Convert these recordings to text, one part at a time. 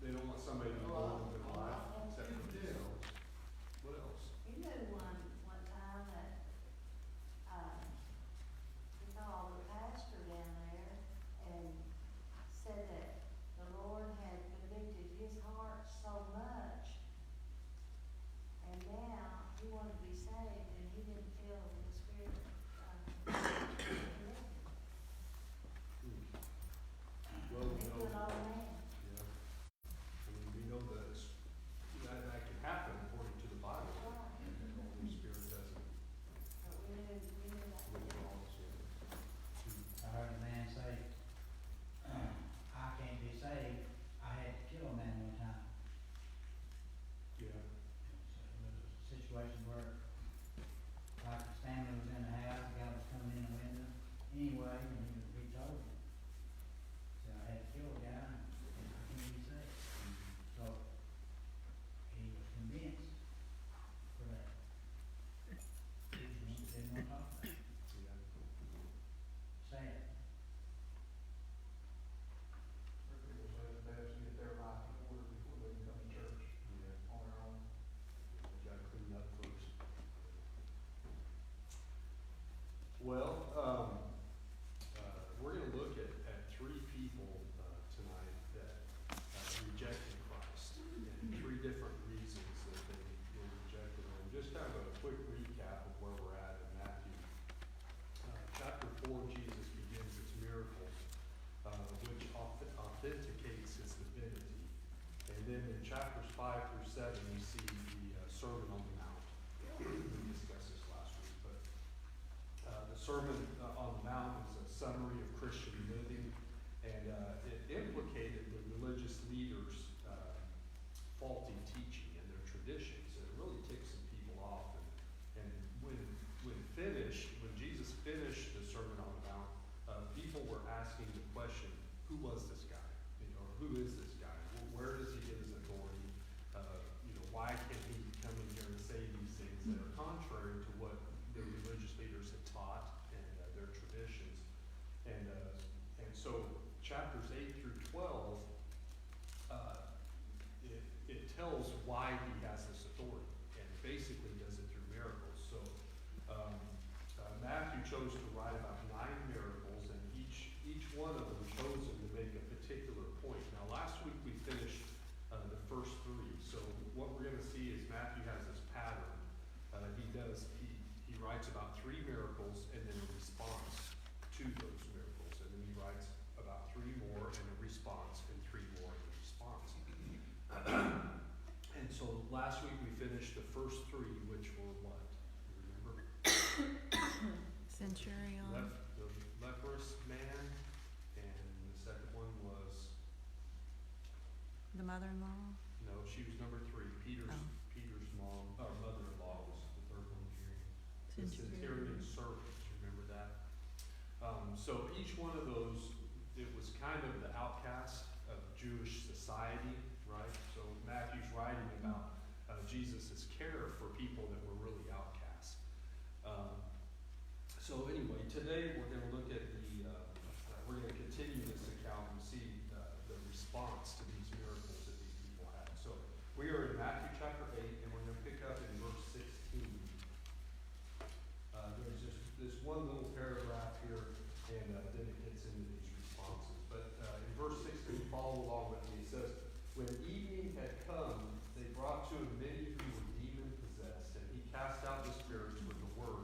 They don't want somebody to go over their life except for themselves. What else? You knew one time that, we called the pastor down there and said that the Lord had convicted his heart so much, and now he wanted to be saved, and he didn't feel the Spirit, convicted. Well, we He know, was an old man. yeah. I mean, we know that that can happen according to the Bible. And the Holy Spirit doesn't But we knew that. withdraw us. I heard a man say, I can't be saved, I had to kill a man one time. Yeah. So it was a situation where, like his family was in the house, the guy was coming in the window anyway, and he told him. So I had to kill a guy, and I can't be saved. So he was convinced for that. He didn't want to talk about it. Yeah. Sad. People say it's best to get their life in order before they can come to church Yeah. on their own. We gotta clean up first. Well, we're gonna look at three people tonight that rejected Christ, and three different reasons that they rejected him. Just kind of a quick recap of where we're at in Matthew. Chapter 4, Jesus begins his miracles, which authenticates his divinity. And then in chapters 5 through 7, we see the Sermon on the Mount. We discussed this last week, but the Sermon on the Mount is a summary of Christian living, and it implicated the religious leaders' faulty teaching and their traditions. And it really ticked some people off. And when Jesus finished the Sermon on the Mount, people were asking the question, who was this guy? Or who is this guy? Where does he get his authority? Why can he come in here and say these things that are contrary to what the religious leaders had taught and their traditions? And so chapters 8 through 12, it tells why he has this authority, and basically does it through miracles. So Matthew chose to write about 9 miracles, and each one of them chosen to make a particular point. Now, last week we finished the first 3. So what we're going to see is Matthew has this pattern. He writes about 3 miracles and then a response to those miracles, and then he writes about 3 more and a response, and 3 more and a response. And so last week we finished the first 3, which were what? You remember? Centurion. The leprous man, and the second one was, The mother-in-law. no, she was number 3. Peter's mom, or mother-in-law was the third one here. The centurion servant, you remember that? So each one of those, it was kind of the outcast of Jewish society, right? So Matthew's writing about Jesus' care for people that were really outcasts. So anyway, today we're going to look at we're going to continue this account and see the response to these miracles that these people had. So we are in Matthew chapter 8, and we're going to pick up in verse 16. There's just this one little paragraph here, and then it gets into these responses. But in verse 16, follow along with me. It says, when evening had come, they brought to him many who were demon-possessed, and he cast out the spirits with the word,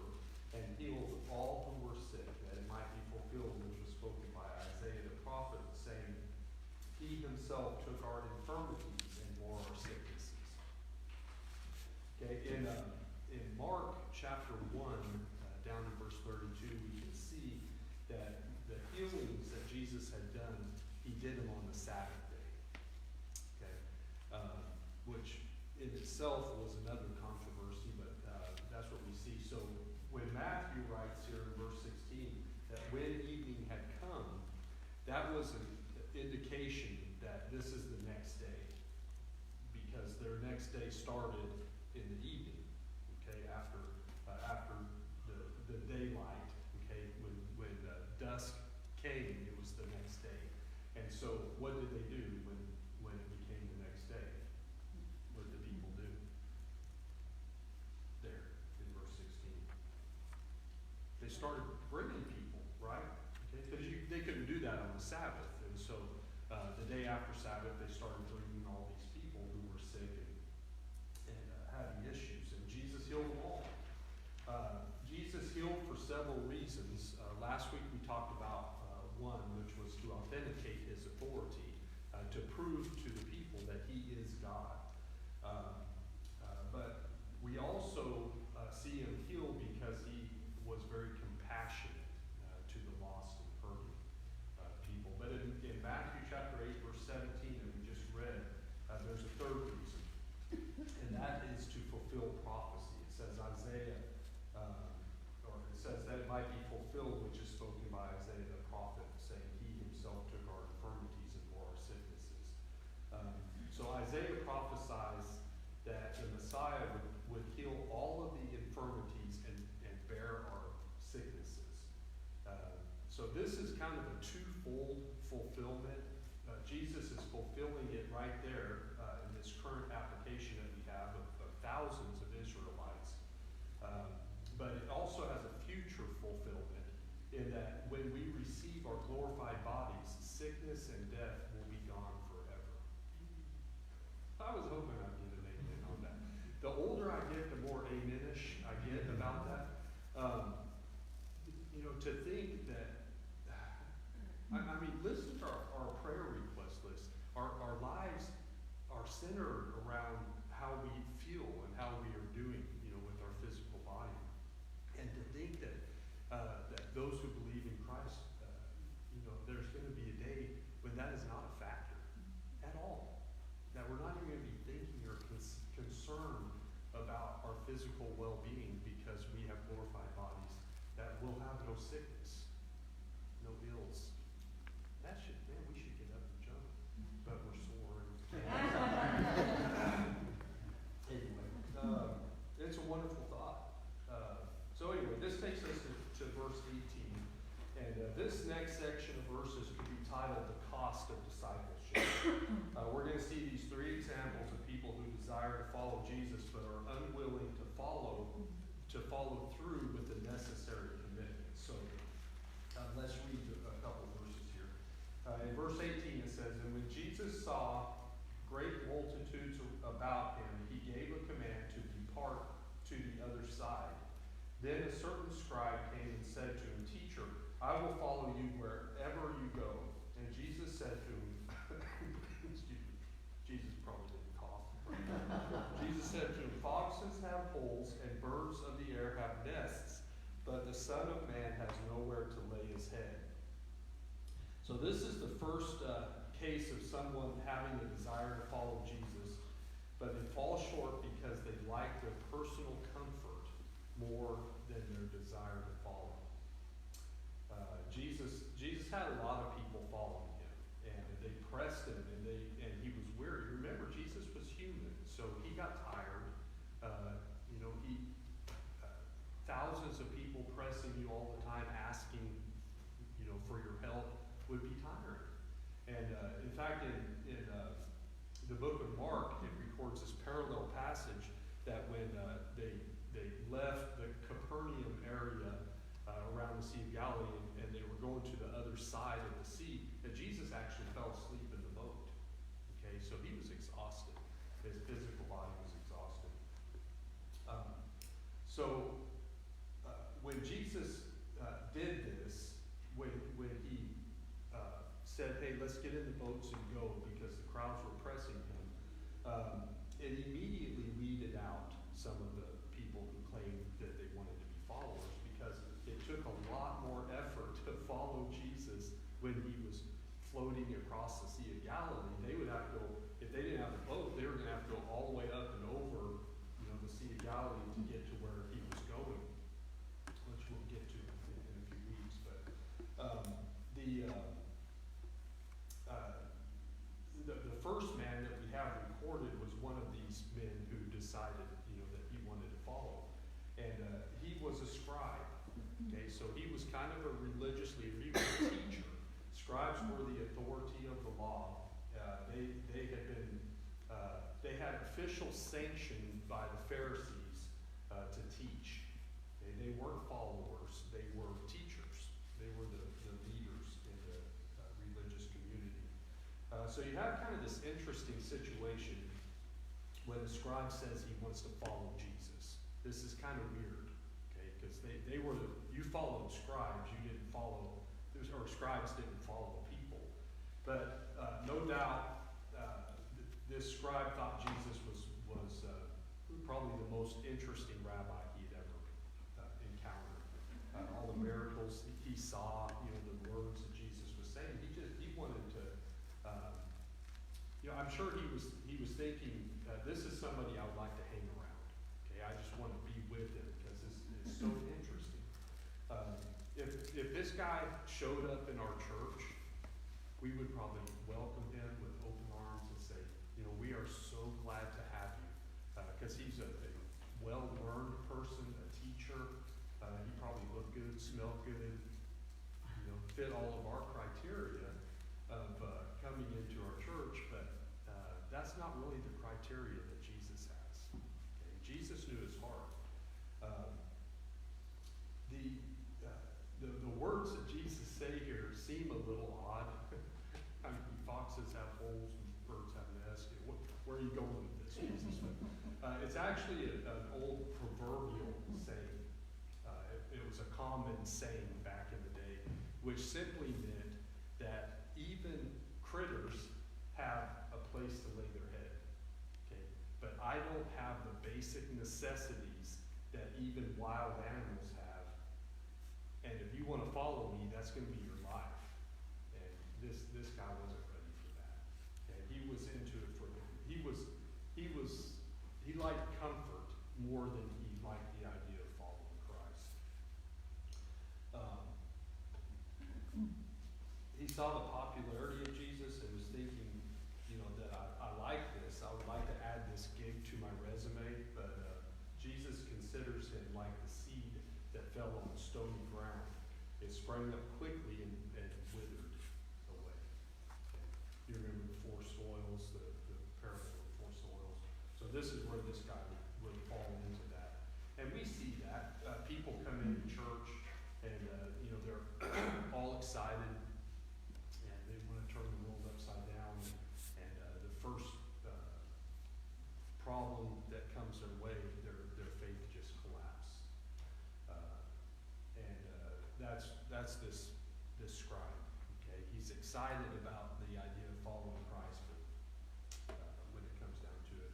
and healed all who were sick, that it might be fulfilled which was spoken by Isaiah the prophet, saying, he himself took our infirmities and bore our sicknesses. Okay, in Mark chapter 1, down to verse 32, we can see that the healings that Jesus had done, he did them on the Sabbath day. Okay, which in itself was another controversy, but that's what we see. So when Matthew writes here in verse 16 that when evening had come, that was an indication that this is the next day, because their next day started in the evening. Okay, after the daylight. Okay, when dusk came, it was the next day. And so, what did they do when it became the started bringing people, right? Okay, because they couldn't do that on the Sabbath. And so the day after Sabbath, they started bringing all these people who were sick and having issues. And Jesus healed them all. Jesus healed for several reasons. Last week we talked about one, which was to authenticate his authority, to prove to the people that he is God. But we also see him heal because he was very compassionate to the lost and hurting people. But in Matthew chapter 8, verse 17, that we just read, there's a third reason, and that is to fulfill prophecy. It says Isaiah, or it says that it might be fulfilled, which is spoken by Isaiah the prophet, saying, he himself took our infirmities and bore our sicknesses. So Isaiah prophesies that the Messiah would heal all of the infirmities and bear our sicknesses. So this is kind of a twofold fulfillment. Jesus is fulfilling it right there in this current application that we have of thousands of Israelites. But it also has a future fulfillment in that when we receive our glorified bodies, sickness and death will be gone forever. I was hoping I'd get an amen on that. The older I get, the more amen-ish I get about that. To think that, I mean, listen to our prayer request list. Our lives are centered around how we feel and how we are doing, with our physical body. And to think that that those who believe in Christ, there's going to be a day when that is not a factor at all. That we're not even going to be thinking or concerned about our physical well-being because we have glorified bodies that will have no sickness, no ills. We should get up and jump, but we're sore. Anyway, it's a wonderful thought. So anyway, this takes us to verse 18, and this next section of verses could be titled "The Cost of Discipleship." We're going to see these three examples of people who desire to follow Jesus but are unwilling to follow through with the necessary commitment. So let's read a couple verses here. In verse 18 it says, "And when Jesus saw great multitudes about him, he gave a command to depart to the other side. Then a certain scribe came and said to him, 'Teacher, I will follow you wherever you go.' And Jesus said to him," excuse me, Jesus probably didn't cough. Jesus said to him, "Foxes have holes and birds of the air have nests, but the Son of Man has nowhere to lay his head." So this is the first case of someone having a desire to follow Jesus, but they fall short because they like their personal comfort more than their desire to follow. Jesus had a lot of people following him, and they pressed him, and he was weary. Remember, Jesus was human, so he got tired. Thousands of people pressing you all the time, asking, for your help would be tiring. And in fact, in the book of Mark, it records this parallel passage that when they left the Capernaum area around the Sea of Galilee and they were going to the other side of the sea, that Jesus actually fell asleep in the boat. Okay, so he was exhausted. His physical body was exhausted. When Jesus did this, when he said, "Hey, let's get in the boats and go," because the crowds were pressing him, it immediately weeded out some of the people who claimed that they wanted to be followers, because it took a lot more effort to follow Jesus when he was floating across the Sea of Galilee. They would have to go, if they didn't have a boat, they were going to have to go all the way up and over, the Sea of Galilee to get to where he was going, which we'll get to in a few weeks. But the first man that we have recorded was one of these men who decided, that he wanted to follow, and he was a scribe. Okay, so he was kind of a religious leader. He was a teacher. Scribes were the authority of the law. They had official sanction by the Pharisees to teach. They weren't followers. They were So you have kind of this interesting situation when the scribe says he wants to follow Jesus. This is kind of weird, okay, because they were, you followed scribes, you didn't follow, or scribes didn't follow people. But no doubt, this scribe thought Jesus was probably the most interesting rabbi he'd ever encountered. All the miracles he saw, the words that Jesus was saying, he wanted to, I'm sure he was thinking, this is somebody I would like to hang around. Okay, I just want to be with him because this is so interesting. If this guy showed up in our church, we would probably welcome him with open arms and say, we are so glad to have you. Because he's a well-learned person, a teacher. He probably looked good, smelled good, fit all of our criteria of coming into our church, but that's not really the criteria that Jesus has. Okay? Jesus knew his heart. The words that Jesus say here seem a little odd. I mean, foxes have holes and birds have nests. Where are you going with this, Jesus? It's actually an old proverbial saying. It was a common saying back in the day, which simply meant that even critters have a place to lay their head. Okay? But I don't have the basic necessities that even wild animals have. And if you want to follow me, that's going to be your life. And this guy wasn't ready for that. And he was into it for he liked comfort more than he liked the idea of following Christ. He saw the popularity of Jesus and was thinking, that I like this. I would like to add this gig to my resume, but Jesus considers him like the seed that fell on stony ground. It sprang up quickly and withered away. You remember the four soils, the parable of the four soils. So this is where this guy would fall into that. And we see that. People come into church and, they're all excited and they want to turn the world upside down. And the first problem that comes their way, their faith just collapses. That's this scribe. Okay, he's excited about the idea of following Christ, but when it comes down to it,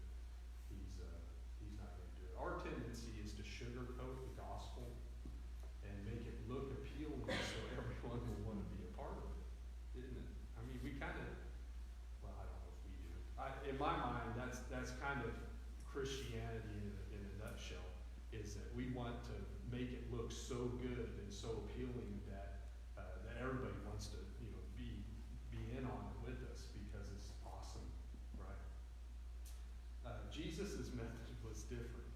he's not going to do it. Our tendency is to sugarcoat the gospel and make it look appealing so everyone will want to be a part of it, isn't it? I mean, we kind of, well, I don't know if we do. In my mind, that's kind of Christianity in a nutshell. Is that we want to make it look so good and so appealing that everybody wants to, be in on it with us because it's awesome, right? Jesus' method was different.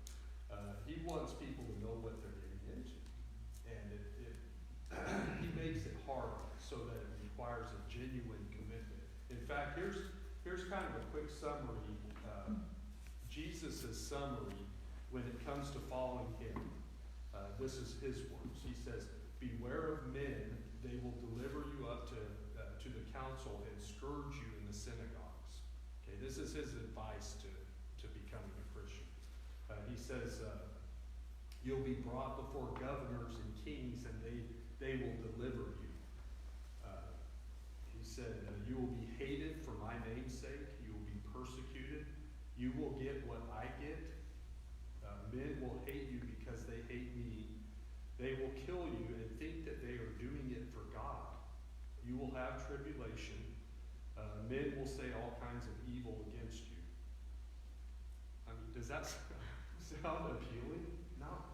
He wants people to know what they're getting into, and he makes it hard so that it requires a genuine commitment. In fact, here's kind of a quick summary. Jesus' summary when it comes to following him. This is his words. He says, "Beware of men; they will deliver you up to the council and scourge you in the synagogues." Okay, this is his advice to becoming a Christian. He says, "You'll be brought before governors and kings, and they will deliver you." He said, "You will be hated for my name's sake. You will be persecuted. You will get what I get. Men will hate you because they hate me. They will kill you and think that they are doing it for God. You will have tribulation. Men will say all kinds of evil against you." I mean, does that sound appealing? Not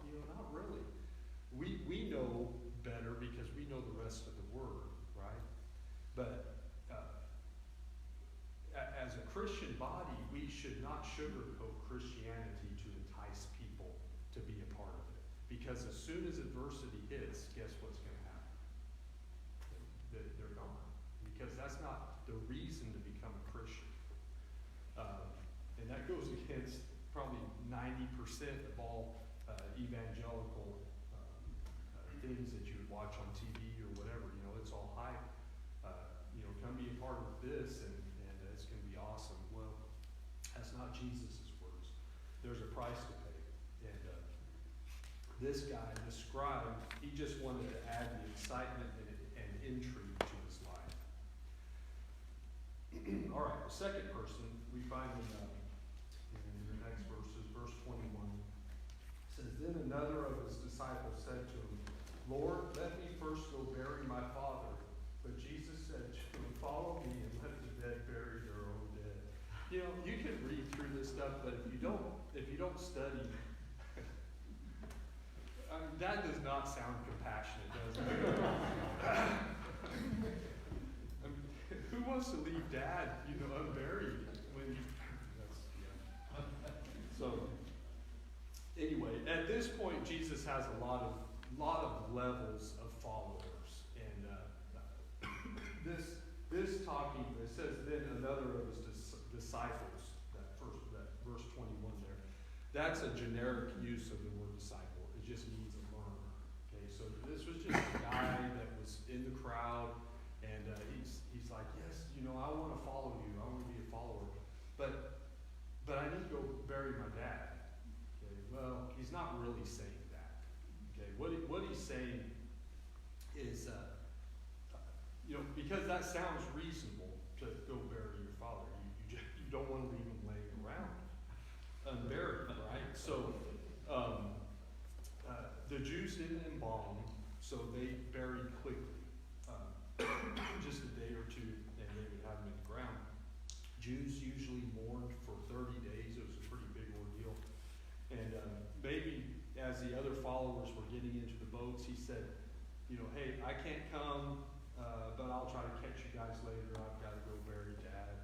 really. We know better because we know the rest of the word, right? But as a Christian body, we should not sugarcoat Christianity to entice people to be a part of it. Because as soon as adversity hits, guess what's going to happen? They're gone. Because that's not the reason to become a Christian. And that goes against probably 90% of all evangelical things that you would watch on TV or whatever. It's all hype. Come be a part of this and This guy, the scribe, he just wanted to add the excitement and intrigue to his life. All right, the second person we find in the next verses, verse 21, says, Then another of his disciples said to him, Lord, let me first go bury my father. But Jesus said to him, Follow me and let the dead bury their own dead. You know, you can read through this stuff, but if you don't study, that does not sound compassionate, does it? Who wants to leave dad, unburied when you, yeah. So, anyway, at this point, Jesus has a lot of levels of followers, and this talking, it says, then another of his disciples, that verse 21 there, that's a generic use of the word disciple. It just means a learner. Okay, so this was just a guy that was in the crowd, and he's like, yes, I want to follow you. I want to be a follower, but I need to go bury my dad. Okay, well, he's not really saying that. Okay, what he's saying is, because that sounds reasonable to go bury your father. You don't want to leave him laying around unburied, right? So the Jews didn't embalm, so they buried quickly, just a day or two, and they would have him in the ground. Jews usually mourned for 30 days. It was a pretty big ordeal. And maybe as the other followers were getting into the boats, he said, hey, I can't come, but I'll try to catch you guys later. I've got to go bury Dad.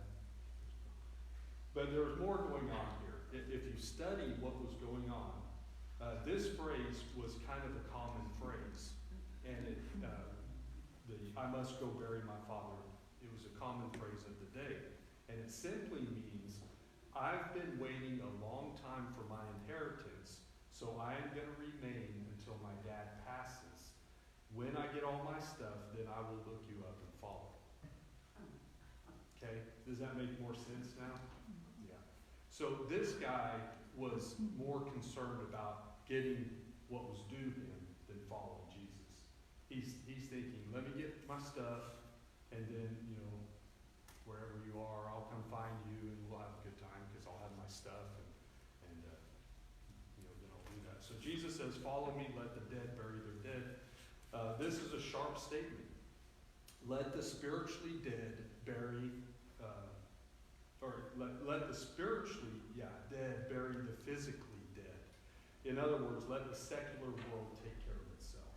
But there's more going on here. If you study what was going on, this phrase was kind of a common phrase. And I must go bury my father. It was a common phrase of the day. And it simply means, I've been waiting a long time for my inheritance, so I am going to remain until my dad passes. When I get all my stuff, then I will look you up and follow. Okay? Does that make more sense now? Yeah. So this guy was more concerned about getting what was due him than following Jesus. He's thinking, let me get my stuff, and then, wherever you are, I'll come find you, and we'll have a good time because I'll have my stuff, and then I'll do that. So Jesus says, follow me, let the dead bury their dead. This is a sharp statement. Let the spiritually dead bury, let the spiritually dead bury the physically dead. In other words, let the secular world take care of itself.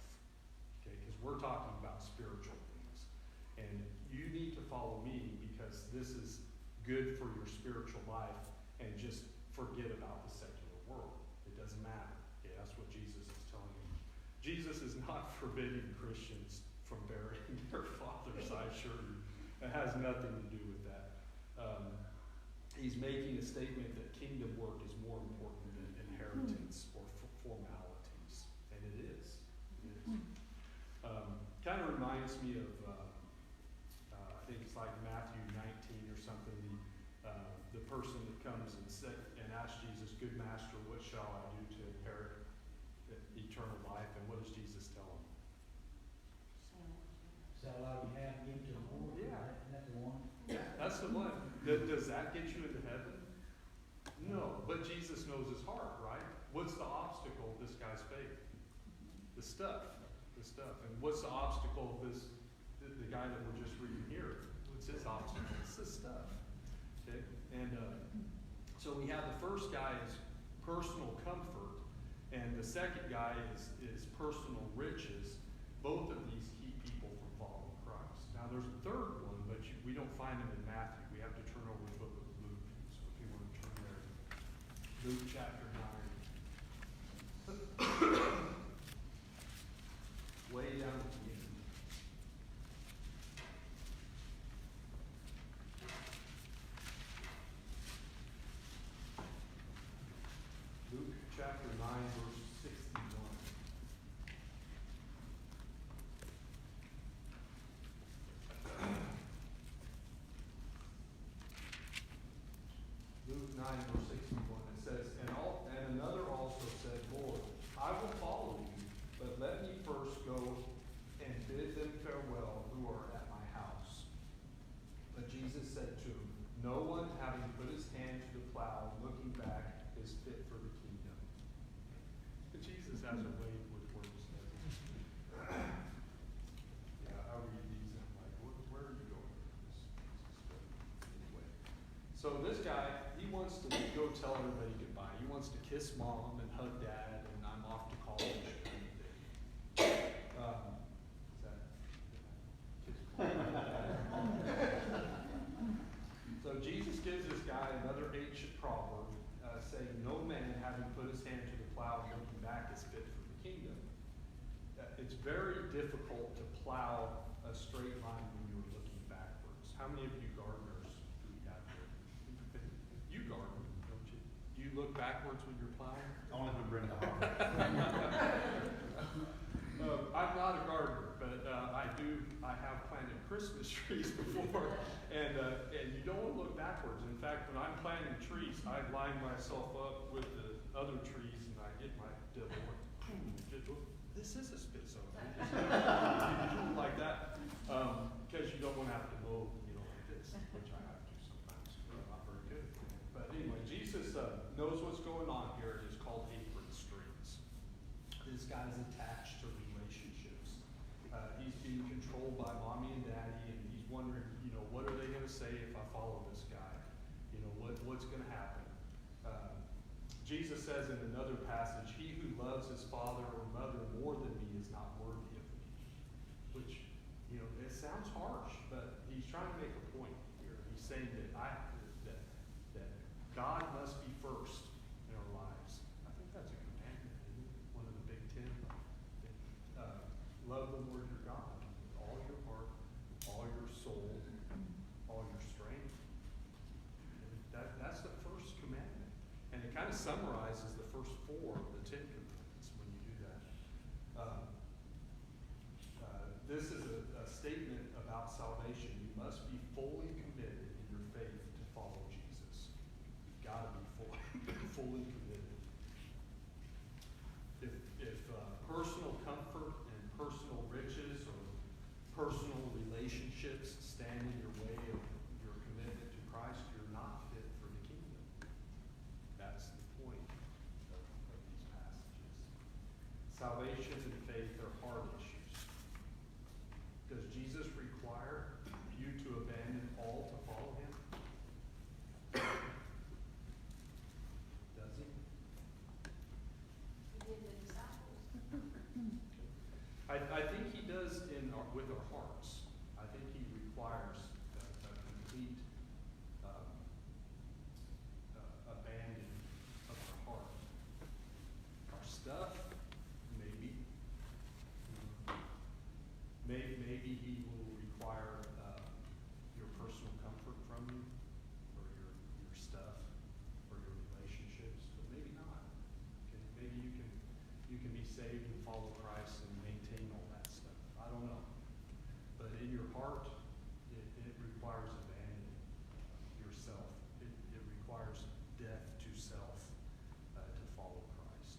Okay, because we're talking about spiritual things. And you need to follow me because this is good for your spiritual life, and just forget about the secular world. It doesn't matter. Okay, that's what Jesus is telling you. Jesus is not forbidding Christians from burying their fathers, I assure you. It has nothing to do with that. He's making a statement that kingdom work is more important than inheritance or formalities. And it is. It is. Kind of reminds me of, I think it's like Matthew 19 or something, the person that comes and asks Jesus, good master, what shall I do to inherit eternal life? And what does Jesus tell him? Sell all you have, give to the poor. Yeah. That's the one. That's the one. Does that get you into heaven? No, but Jesus knows his heart, right? What's the obstacle of this guy's faith? The stuff. And what's the obstacle of the guy that we're just reading here? What's his obstacle? It's the stuff. Okay? And so we have the first guy is personal comfort, and the second guy is personal riches. Both of these keep people from following Christ. Now there's a third one, but we don't find him in Matthew. We have to turn over to the book of Luke. So if you want to turn there, Luke chapter 9. Way down at the end. Luke chapter 9, verse 61. Luke 9, verse 61. It says, and another also said, Lord, I will follow But let me first go and bid them farewell who are at my house. But Jesus said to him, no one having put his hand to the plow, looking back, is fit for the kingdom. But Jesus has a way with words, doesn't he? Yeah, I read these and I'm like, where are you going with this, Jesus? But anyway. So this guy, he wants to go tell everybody goodbye. He wants to kiss mom and hug dad and I'm off to college kind of thing. Is that kiss mom? So Jesus gives this guy another ancient proverb, saying, no man having put his hand to the plow and looking back is fit for the kingdom. It's very difficult to plow a straight line when you're looking backwards. How many of you gardeners do we have here? You garden, don't you? Do you look backwards when you're plowing? Only when Brenda Harper. I'm not a gardener, but I have planted Christmas trees before, and you don't want to look backwards. In fact, when I'm planting trees, I line myself up with the other trees, and I get my devil. This is a spit zone. Like that, because you don't want to have to mow, like this, which I have to sometimes. I'm not very good at it. But anyway, Jesus knows what's going on here. It is called apron strings. This guy's attached to relationships. He's being controlled by mommy and daddy, and he's wondering, what are they going to say if I follow this guy? What's going to happen? Jesus says in another passage, he who loves his father or mother more than me is not worthy of me. Which, it sounds harsh, but he's trying to make a point here. He's saying that that God must be first in our lives. I think that's a commandment, isn't it? One of the big 10. Love the Lord your God with all your heart, all your soul, all your strength. That's the first commandment. And it kind of summarizes the first 4 of the 10 commandments when you do that. This is a statement about salvation. You must be fully committed in your faith to follow Jesus. You've got to be fully committed. If personal comfort and personal riches or personal relationships stand in your way of your commitment to Christ, you're not fit for the kingdom. That's the point of these passages. Salvation and faith are hard issues. Does Jesus require you to abandon all to follow him? Does he? He did the disciples. I think he does with our hearts. I think he requires a complete abandoning of our heart. Our stuff, maybe. Maybe he will require your personal comfort from you, or your stuff, or your relationships, but maybe not. Okay? Maybe you can be saved and follow Christ and maintain all that stuff. I don't know. But in your heart, it requires abandoning yourself. It requires death to self to follow Christ.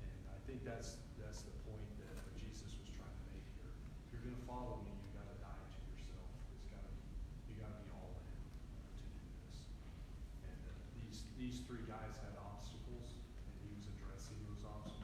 And I think that's the point that Jesus was trying to make here. If you're going to follow me, you got to die to yourself. You got to be all in to do this. And these 3 guys had obstacles, and he was addressing those obstacles.